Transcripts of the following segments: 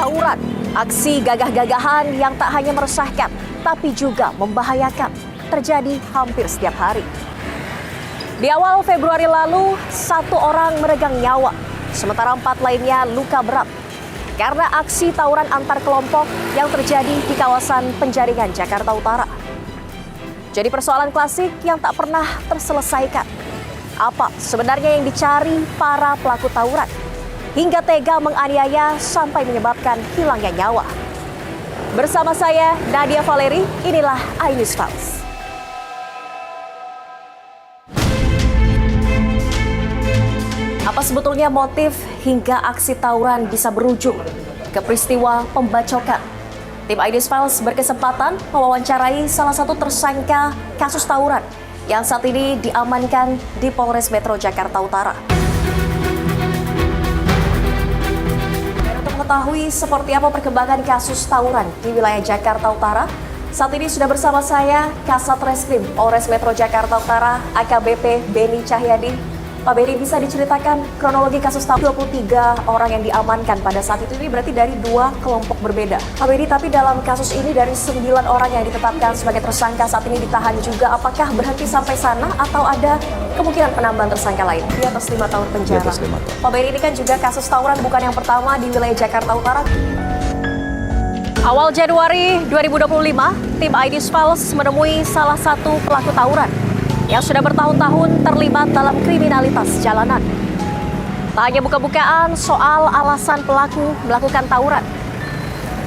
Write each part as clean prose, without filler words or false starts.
tawuran, aksi gagah-gagahan yang tak hanya meresahkan, tapi juga membahayakan, terjadi hampir setiap hari. Di awal Februari lalu, 1 orang meregang nyawa, sementara 4 lainnya luka berat karena aksi tawuran antar kelompok yang terjadi di kawasan Penjaringan, Jakarta Utara. Jadi persoalan klasik yang tak pernah terselesaikan. Apa sebenarnya yang dicari para pelaku tawuran hingga tega menganiaya sampai menyebabkan hilangnya nyawa? Bersama saya, Nadia Valeri, inilah iNews Files. Apa sebetulnya motif hingga aksi tawuran bisa berujung ke peristiwa pembacokan? Tim iNews Files berkesempatan mewawancarai salah satu tersangka kasus tawuran yang saat ini diamankan di Polres Metro Jakarta Utara. Dan untuk mengetahui seperti apa perkembangan kasus tawuran di wilayah Jakarta Utara, saat ini sudah bersama saya Kasat Reskrim Polres Metro Jakarta Utara AKBP Beni Cahyadi. Pak Beni, bisa diceritakan kronologi kasus tawuran 23 orang yang diamankan pada saat itu? Ini berarti dari 2 kelompok berbeda. Pak Beni, tapi dalam kasus ini dari 9 orang yang ditetapkan sebagai tersangka saat ini ditahan juga, apakah berhenti sampai sana atau ada kemungkinan penambahan tersangka lain di atas 5 tahun penjara? Di atas 5 tahun. Pak Beni, ini kan juga kasus tawuran bukan yang pertama di wilayah Jakarta Utara. Awal Januari 2025, tim iNews Files menemui salah satu pelaku tawuran yang sudah bertahun-tahun terlibat dalam kriminalitas jalanan. Tak hanya buka-bukaan soal alasan pelaku melakukan tawuran.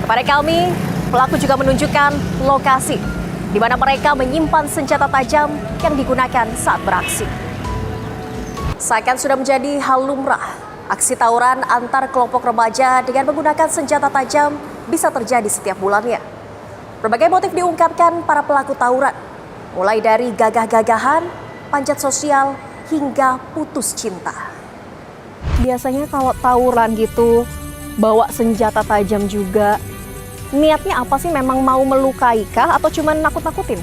Kepada kami, pelaku juga menunjukkan lokasi di mana mereka menyimpan senjata tajam yang digunakan saat beraksi. Seakan sudah menjadi hal lumrah, aksi tawuran antar kelompok remaja dengan menggunakan senjata tajam bisa terjadi setiap bulannya. Berbagai motif diungkapkan para pelaku tawuran, mulai dari gagah-gagahan, panjat sosial, hingga putus cinta. Biasanya kalau tawuran gitu, bawa senjata tajam juga. Niatnya apa sih? Memang mau melukai kah atau cuma nakut-nakutin?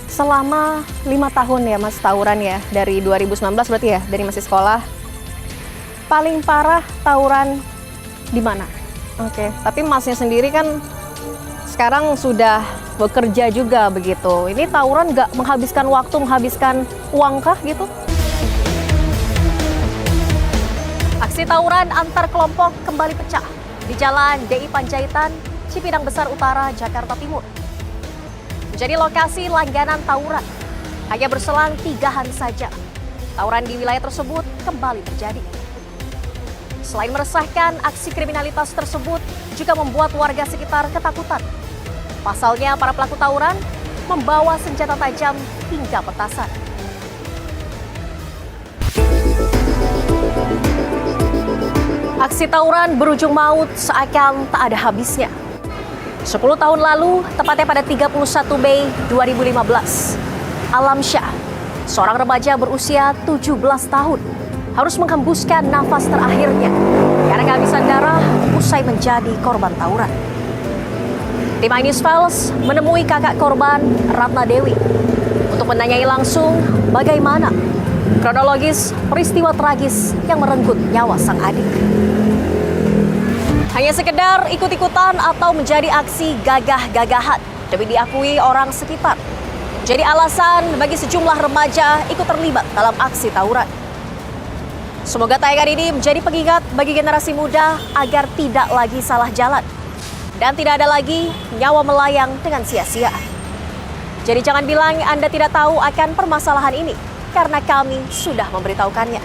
Selama 5 tahun ya Mas tawuran ya, dari 2019 berarti ya, dari masih sekolah. Paling parah tawuran di mana? Oke, tapi Masnya sendiri kan sekarang sudah bekerja juga begitu. Ini tawuran nggak menghabiskan waktu, menghabiskan uang kah gitu? Aksi tawuran antar kelompok kembali pecah di Jalan DI Panjaitan, Cipinang Besar Utara, Jakarta Timur. Menjadi lokasi langganan tawuran. Hanya berselang 3 hari saja, tawuran di wilayah tersebut kembali terjadi. Selain meresahkan, aksi kriminalitas tersebut juga membuat warga sekitar ketakutan. Pasalnya, para pelaku tawuran membawa senjata tajam hingga petasan. Aksi tawuran berujung maut seakan tak ada habisnya. 10 tahun lalu, tepatnya pada 31 Mei 2015, Alamsyah, seorang remaja berusia 17 tahun, harus menghembuskan nafas terakhirnya karena kehabisan darah usai menjadi korban tawuran. Tim iNews Files menemui kakak korban, Ratna Dewi, untuk menanyai langsung bagaimana kronologis peristiwa tragis yang merenggut nyawa sang adik. Hanya sekedar ikut-ikutan atau menjadi aksi gagah-gagahan demi diakui orang sekitar, jadi alasan bagi sejumlah remaja ikut terlibat dalam aksi tawuran. Semoga tayangan ini menjadi pengingat bagi generasi muda agar tidak lagi salah jalan dan tidak ada lagi nyawa melayang dengan sia-sia. Jadi jangan bilang Anda tidak tahu akan permasalahan ini, karena kami sudah memberitahukannya.